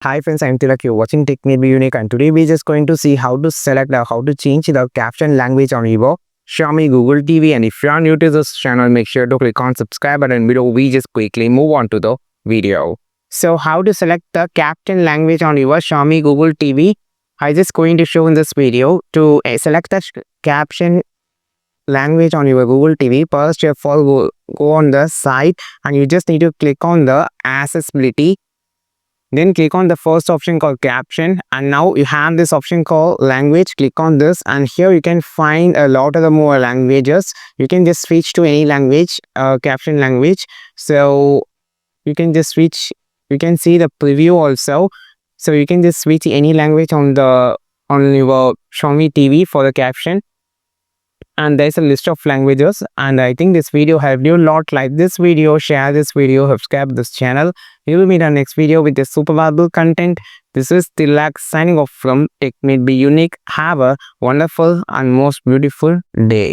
Hi friends, I'm Tilak. You're watching Tech May Be Unique, and today we're just going to see how to select or how to change the caption language on your Xiaomi Google TV. And if you're new to this channel, make sure to click on subscribe button below. We just quickly move on to the video. So how to select the caption language on your Xiaomi Google TV? I just going to show in this video to select the caption language on your Google TV. First of all, go on the site and you just need to click on the accessibility. Then click on the first option called caption, and now you have this option called language. Click on this, and here you can find a lot of the more languages. You can just switch to any language, caption language. So you can just switch. You can see the preview also. So you can just switch any language on your Xiaomi TV for the caption. And there's a list of languages, and I think this video helped you a lot. Like this video, share this video, subscribe this channel. We will meet our next video with the super valuable content. This is Tilak signing off from Tech May Be Unique. Have a wonderful and most beautiful day.